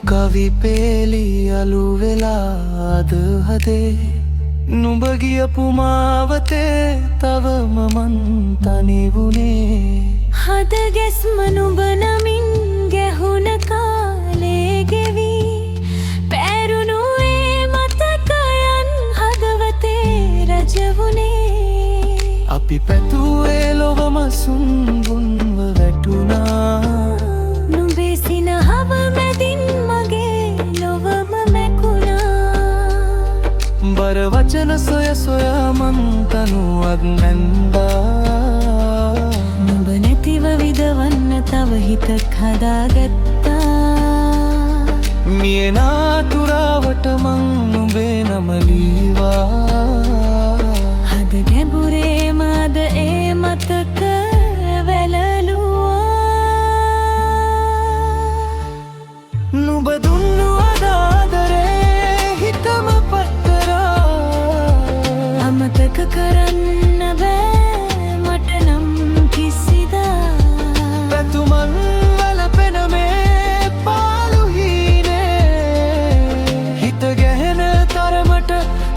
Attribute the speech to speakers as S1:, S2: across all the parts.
S1: කවි පේලි අලු වෙලාද හදේ නුඹ ගියපු මාවතේ තවම මන් තනි වුණේ
S2: හද ගැස්ම නුඹ නමින් ගැහුණ කාලේ ගෙවි පැරුණු ඒ මතකයන් හදවතේ රජ වුණේ
S1: අපි පැතුවේ ලොවම සුන්බුන්ව වැටුණා
S2: නුඹේ සිනහව මැදින් මගේ ලොවම මැකුණා
S1: බර වචන සොය සොයා මං තනුවක් නැන්දා
S2: නුඹ නැතිව විදවන්න තව හිතක් හදාගත්තා
S1: මිය නාතුරාවට මං නුඹේ නම ලීවා
S2: හද ගැඹුරේ මද ඒ මතක වැළලුවා
S1: නුඹ දුන්නු අදාදරේ හිතම පත්තරා
S2: අමතක කරන්න බෑ මට නම් කිසිදා
S1: පැතුමන් වලපෙන මේ පාළු හීනේ හිත ගැහෙන තරමට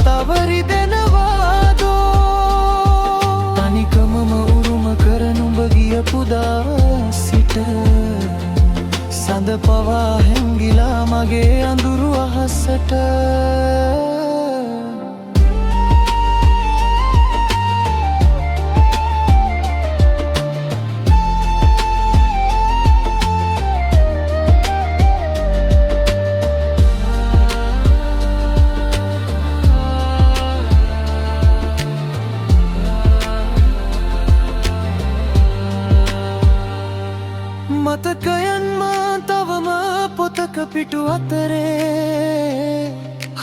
S1: තවරි දෙනවාදෝ තනිකමම උරුම කර නුඹ ගියපුදා සිට සඳ පවා හැංගිලා මගේ අඳුරු අහසට මතකයන් මා තවම පොතක පිටු අතරේ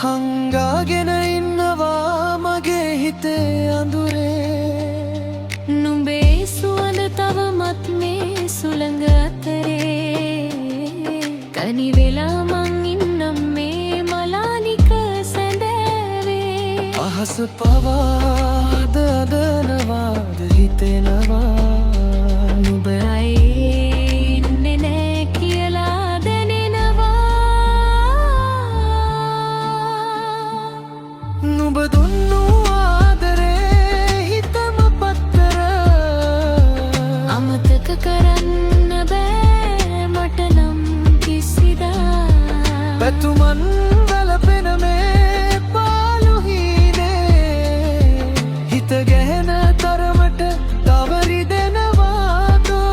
S1: හංගාගෙන ඉන්නවා මගේ හිතේ අඳුරේ
S2: නුඹේ සුවඳ තවමත් මේ සුළඟ අතරේ තනි වෙලා මං ඉන්නම් මේ මලානික සැඳෑවේ
S1: අහස පවාද අදනවාද හිතෙනවා
S2: නුඹ ඉන්නේ නෑ කියලා දැනෙනවා
S1: නුඹ දුන්නු ආදරේ හිතම පත්තර
S2: අමතක කරන්න බෑ මට නම් කිසිදා
S1: පැතුමන් වලපෙන මේ පාළු හීනේ හිත ගැහෙන තරමට තවරි දෙනවාදෝ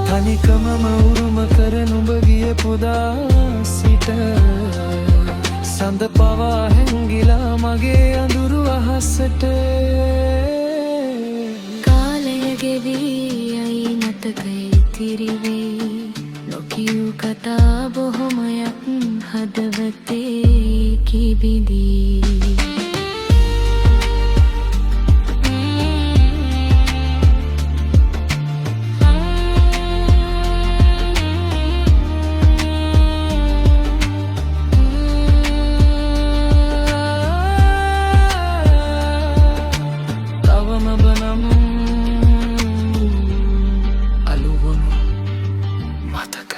S1: තනිකමම උරුම කර නුඹ ගියපුදා සිට සඳ පවා හැංගිලා මගේ අඳුරු අහසට
S2: කාලය ගෙවී යයි මතකය ඉතිරිවේ නොකියූ කතා බොහොමයක් හදවතේ කිබිදී
S1: අලුවුණු මතක